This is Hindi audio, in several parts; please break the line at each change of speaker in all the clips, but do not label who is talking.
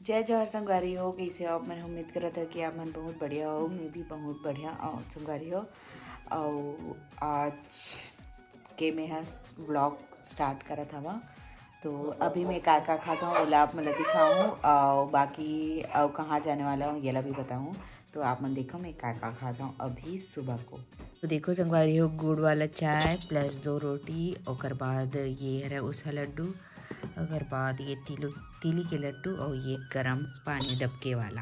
जय जवाहर संगवारी हो। कैसे हो आप? मैंने उम्मीद करा था कि आप मन बहुत बढ़िया हो। मैं भी बहुत बढ़िया और संगवारी हो। और आज के मैं व्लॉग स्टार्ट करा था वहाँ, तो अभी मैं का खाता हूँ ओला आप मतलब दिखाऊँ और बाकी और कहाँ जाने वाला हूँ ये भी बताऊँ। तो आप मन देखो मैं का खाता हूँ अभी सुबह को। तो देखो संगवारी हो, गुड़ वाला चाय प्लस 2 रोटी, और बाद ये है उसका लड्डू, अगर बाद ये तिली के लड्डू और ये गरम पानी डबके वाला।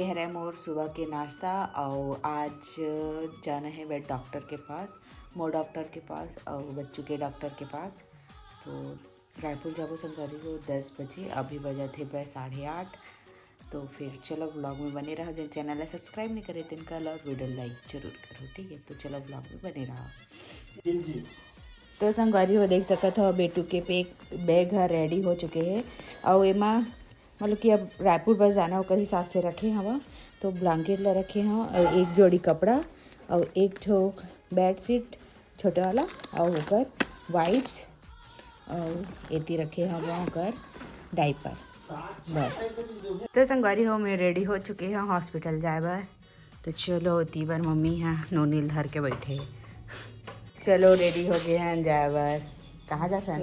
ये है मोर सुबह के नाश्ता। और आज जाना है वे डॉक्टर के पास, मोर डॉक्टर के पास और बच्चों के डॉक्टर के पास। तो रायपुर जाबो संगवारी हो 10 बजे, अभी बजा थे 8:30। तो फिर चलो ब्लॉग में बने रहो। जिन चैनल है सब्सक्राइब नहीं करे तिन कल और वीडियो लाइक जरूर करो, ठीक है। तो चलो ब्लॉग में बने रहो। तो संगवारी हो देख सकत हो बेटू के पे बैग है रेडी हो चुके हैं। और एमा मतलब कि अब रायपुर बस जाना होकर हिसाब से रखे हवा। तो ब्लैंकेट ला रखे हैं और एक जोड़ी कपड़ा और एक ठो बेड शीट छोटे वाला और होकर वाइप्स और एती रखे हवा होकर डाइपर बस। तो संगवारी हो मैं रेडी हो चुके हैं हॉस्पिटल जाए बार। तो चलो तीबर मम्मी हैं नोनील धर के बैठे। चलो रेडी हो गए हैं जाए बार। कहाँ जाता है?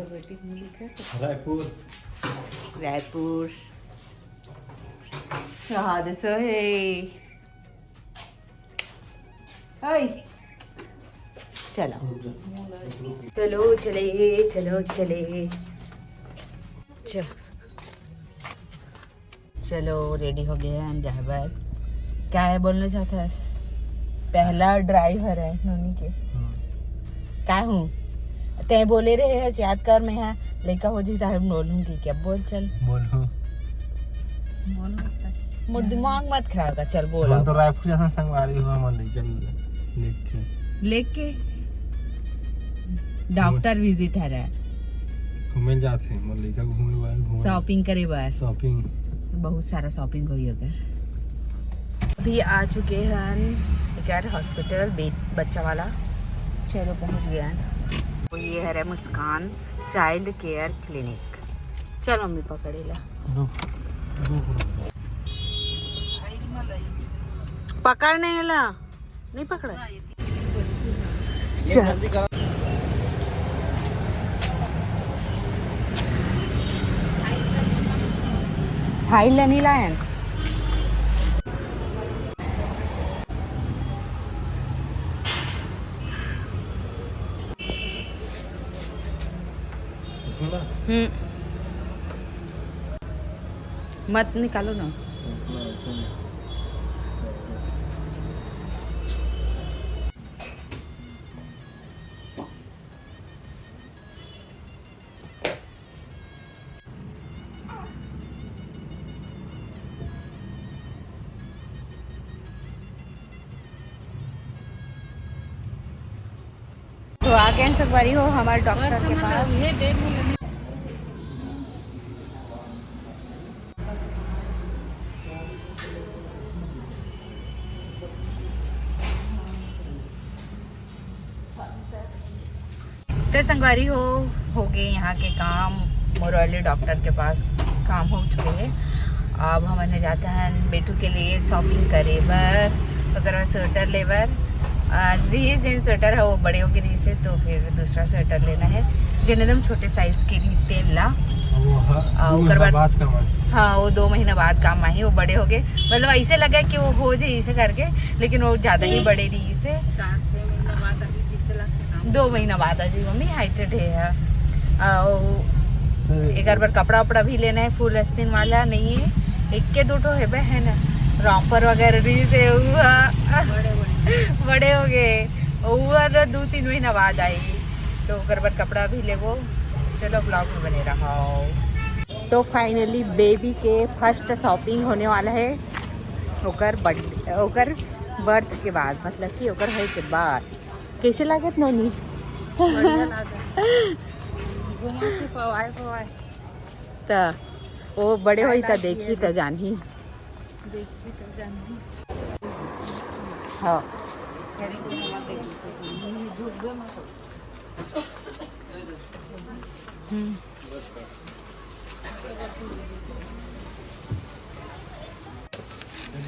रायपुर।
रायपुर हाँ दसो है। चलो चलो चले चलो चले चलो रेडी हो गए हैं जाए बार। क्या है बोलना चाहता है? पहला ड्राइवर है नोनी के। क्या हूँ ते बोले रहे है याद कर मैं है लेका हो जी तार बोलूंगी क्या? बोल चल
बोलो
मोर दिमाग मत खराब कर, चल बोल।
तो रायपुर जैसा संगवारी हुआ मन
लेके डॉक्टर विजिट है रे
घूमे जाते मल्लिका घूमे बार
शॉपिंग करे बार।
शॉपिंग
बहुत सारा शॉपिंग हुई अगर। अभी आ चुके हैं क्या हॉस्पिटल बच्चा वाला। चलो पहुंच गया है। तो ये है मुस्कान चाइल्ड केयर क्लिनिक। चल मम्मी पकड़े ला पकड़ने ला नहीं पकड़ा। फाइल नहीं लाया मत निकालो ना। तो आ गए संगवारी हो हमारे डॉक्टर के पास। तो संगवारी हो गए यहाँ के काम। मोरली डॉक्टर के पास काम हो चुके हैं। अब हमने जाते हैं बेटू के लिए शॉपिंग करे बर, अगर स्वेटर ले बर। रीस जिन स्वेटर है वो बड़े हो गए से, तो फिर दूसरा स्वेटर लेना है जिन एकदम छोटे साइज के लिए तेल ला। हाँ वो 2 महीना बाद काम आई। वो बड़े हो गए मतलब ऐसे लगा कि वो हो जाए इसे करके, लेकिन वो ज़्यादा ही बड़े रही से 2 महीना बाद आ जी मम्मी हाइटेड है। एक बार कपड़ा वपड़ा भी लेना है फुल अस्तीन वाला नहीं है, एक के 2 है बहन रॉम्पर वगैरह भी से बड़े हो गए। हुआ 2-3 महीना बाद आई तो बार कपड़ा भी ले वो। चलो ब्लॉग में बने रहो। तो फाइनली बेबी के फर्स्ट शॉपिंग होने वाला है ओकर बर्थ के बाद, मतलब कि ओकर है के बाद। कैसे लागत नोनी? तो वो बड़े होई तो देखी तो जानही। हाँ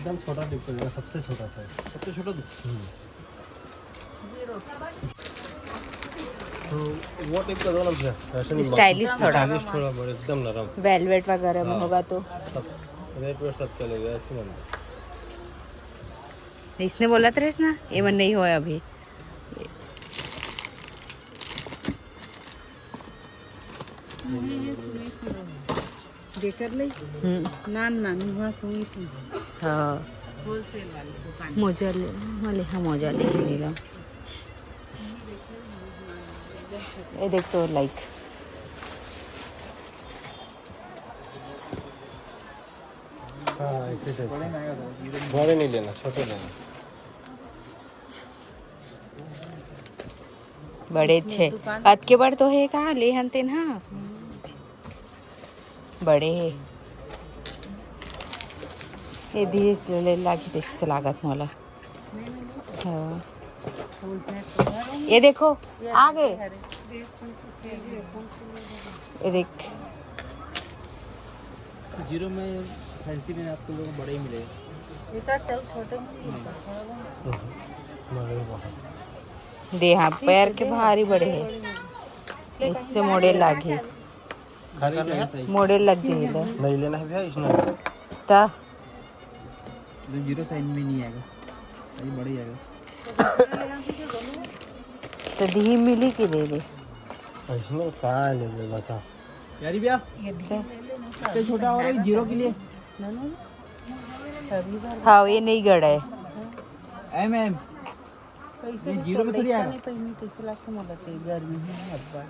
एकदम छोटा टिप कर देगा, सबसे छोटा साइज।
सबसे छोटा दो।
तो वो टिप का दो ना मुझे, फैशन
स्टाइलिश थोड़ा
स्टाइलिश थोड़ा बड़ा एकदम नरम।
वेलवेट वगैरह में होगा तो
सब रेट वेट सब चलेगा ऐसे मन।
इसने बोला था ना ये मन नहीं हुआ अभी।
देकर ले नान नानी वहाँ सुनी थी
हाँ
होलसेल वाली दुकान।
मोजा ले वाले, हाँ मोजा ले लेगा। ये देख तो लाइक
हाँ ऐसे टाइप। बड़े नहीं लेना, छोटे लेना।
बड़े अच्छे अत के बड़ तो है कहाँ ले हनते ना बड़े है ये दिस ले लागी देख से लागत मोला। हाँ ये देखो आगे ये देख
जीरो में फैंसी में आपको लोग बड़े ही मिलेगा।
एक सब छोटे
बड़े बहुत।
दे हाँ पैर के भारी बड़े है इससे मोड़े लागे
खाली
मोड़े लग जाएगा
नहीं लेना है भैया इसमें।
ता
जो जीरो साइज में नहीं आएगा, ये बड़े ही आएगा।
तो दी मिली कि दे दे
इसमें कहाँ ले ले बता।
यारी भैया इससे छोटा हो रहा है जीरो के लिए।
हाँ ये नहीं गड़ा है
एम
पैसे
ये जीरो में थोड़ी आएगा।
नहीं पहनी तीस लाख को मिलते गर्मी है हब्बा।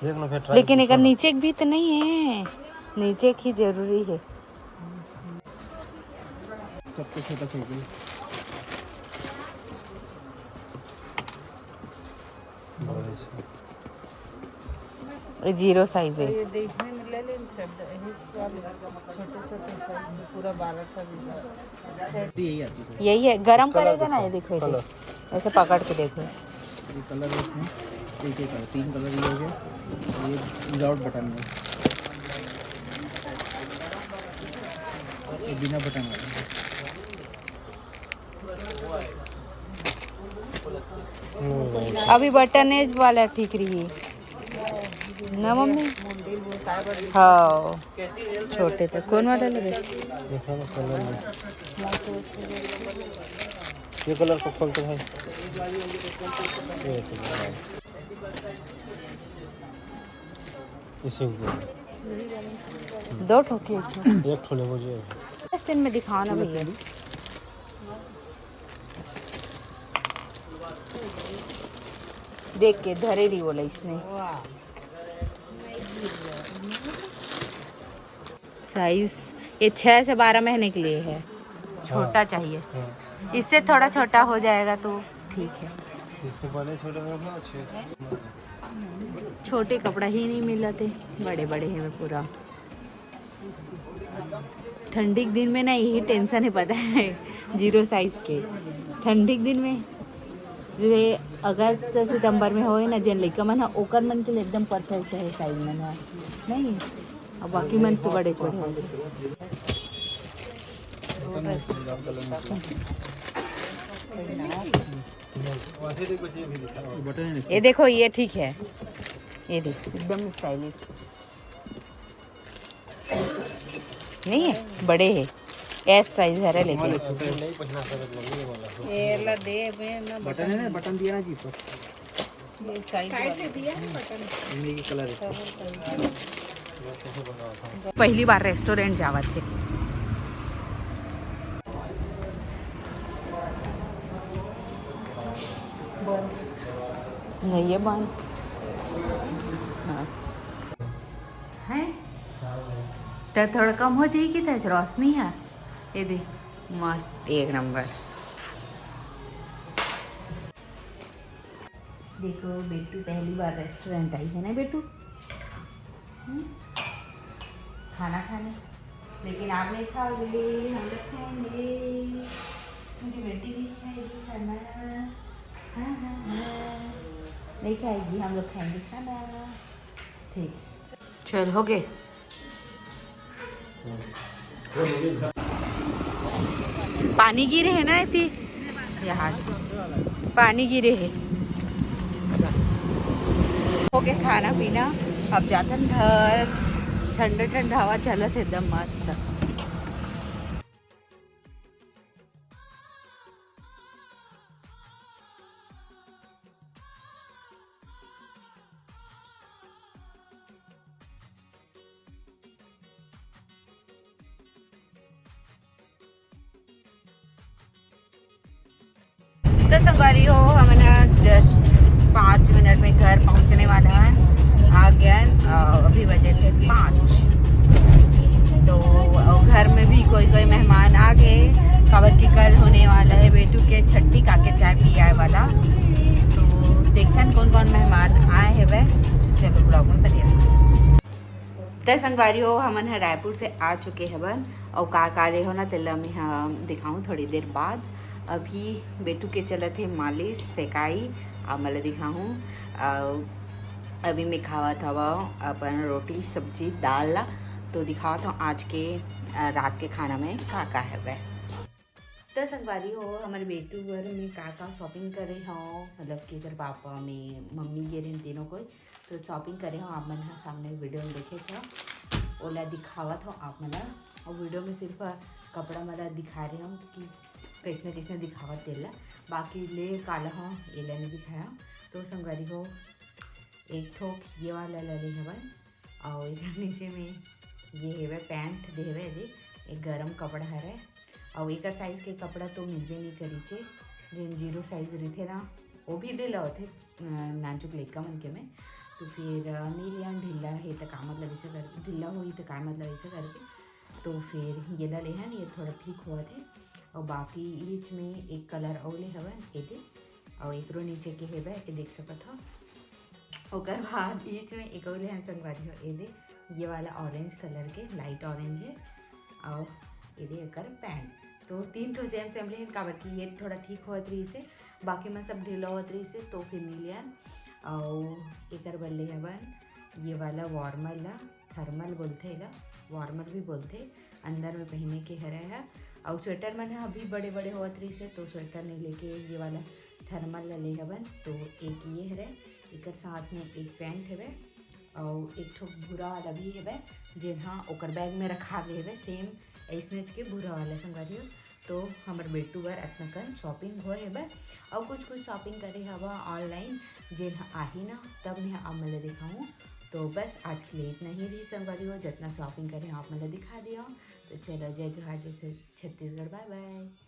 देख लो फिर ट्राई।
लेकिन एक नीचे भी तो नहीं है, नीचे की जरूरी है।
सबसे छोटा साइकिल
ये जीरो साइज है।
ये देखने में ले लें छोटे छोटे साइज में पूरा 12 का भी
यही आती है।
यही है गरम करेगा ना ये देखो ऐसे ऐसे पकड़ के देखो।
ये कलर है इसमें, एक कलर, 3 कलर ये हो गया। ये विदाउट बटन है, ये बिना बटन वाला।
अभी बटनेज वाला ठीक रही ना मम्मी। हाँ छोटे थे कौन वाला लगे
ये कलर को खोलते भाई। इसी को
दो ठोके इसमें।
एक ठोले मुझे
10 दिन में दिखाओ ना भैया। देख के धरे रही बोला इसने। साइज ये 6 से 12 महीने के लिए है, छोटा चाहिए। इससे थोड़ा छोटा हो जाएगा तो ठीक है।
इससे बड़े छोटे में अच्छे।
छोटे कपड़ा ही नहीं मिलते, बड़े बड़े हैं पूरा। ठंडी के दिन में ना यही टेंशन है पता है जीरो साइज के। ठंडी के दिन में जैसे अगस्त सितंबर में होए ना जन लइका मन ओकर मन के लिए एकदम परफेक्ट है साइज में ना नहीं। अब बाकी मन तो बड़े बड़े हैं। ये देखो ये ठीक है, ये देखो एकदम स्टाइलिश नहीं है, बड़े है एस साइज है लेकिन
ये ला दे में ना
बटन है ना, बटन दिया ना जी पर।
ये साइज से दिया है बटन।
इनमें की कलर है।
पहली बार रेस्टोरेंट जावत थे। नहीं है बंद हाँ है तो थोड़ा कम हो जाएगी तो रोशनी है। ये देख मस्त एक नंबर। देखो बेटू पहली बार रेस्टोरेंट आई है ना बेटू खाना खाने, लेकिन आप नहीं खाओगे हम लोग खाएंगे। मेरी बेटी नहीं खाएगी खाना। हाँ हाँ हाँ नहीं खाएगी, हम लोग खाएंगे खाना। ठीक चल हो गए। पानी गिरे है ना इतनी यहाँ पानी गिरे है। हो गया खाना पीना, अब जातन घर। ठंडा ठंडा हवा चलत है एकदम मस्त। तो संगवारी हो हमने जस्ट 5 मिनट में घर पहुंचने वाला है। आ गया अभी बजे थे 5। तो घर में भी कोई कोई मेहमान आ गए। खबर की कल होने वाला है बेटू के छठी काके चाय पिया वाला। तो देखते हैं कौन कौन मेहमान आए हैं वह। चलो ब्लॉग में बनिए। तो संगवारी हो हमन रायपुर से आ चुके हैं बन और का काले हो ना तेला में हम दिखाऊँ थोड़ी देर बाद। अभी बेटू के चलत है मालिश सेकाई अब मैं दिखाऊँ। अभी मैं खावा था अपन रोटी सब्जी दाल ला। तो दिखावा था आज के रात के खाना में का है वह। तो संगवारी हो हमारे बेटू घर में का शॉपिंग करे हो, मतलब कि अगर पापा में मम्मी गिरे तीनों को तो शॉपिंग करे हो। आप मन सामने वीडियो में देखे छो ओला दिखावा था आप मन। और वीडियो में सिर्फ कपड़ा मला दिखा रहे हो कि कैसने दिखावा तेला, बाकी ले काला हो ये नहीं दिखाया। तो संगवारी हो एक ठोक ये वाला ले हवन और एक नीचे में ये हेवे पैंट देवे एक गरम कपड़ा है। और एक साइज़ के कपड़ा तो मिलबे नहीं करी चे जिन 0 साइज़ रही ना वो भी ढीला होते नाजुक लेका मन के में। तो फिर नहीं लिया ढीला है तो का मतलब ऐसे कर ढीला हुई तो का मतलब ऐसे करके। तो फिर ये ले हैं ये थोड़ा ठीक हुआ थे। और बाकी ईच में एक कलर और ले हवन ये दे और एक रो नीचे के हेबे ये देख सकत हो। ओकर बाद ईच में एक और ले हैं संगवारी हो ये दे ये वाला ऑरेंज कलर के लाइट ऑरेंज है और ये दे एकर पैंट। तो 3 ठो सेम ले हैं काबर कि ये थोड़ा ठीक होत रही से बाकी में सब ढीला होत रही से। तो फिर नहीं लिया और एकर बल्ले हवन ये वाला वार्मर ला थर्मल बोलते ला वार्मर भी बोलते अंदर में पहने के हरे है। और स्वेटर मन है अभी बड़े बड़े होत रही से तो स्वेटर नहीं लेके ये वाला थर्मल ला ले हवन। तो एक ये है एक साथ में एक पैंट है और एक ठो भूरा वाला भी है जिन हाँ ओकर बैग में रखा गए है सेम ऐसने के भूरा वाला संगवारी हो। तो हमारे बेटू बर इतना कर शॉपिंग हो है और कुछ शॉपिंग करे हवा ऑनलाइन जिन आही ना तब मैं आप मैं दिखाऊँ। तो बस आज के लिए इतना ही रही संगवारी हो जितना शॉपिंग करें आप मैं दिखा दिया। तो चलो जय जोहार जय छत्तीसगढ़ बाय बाय।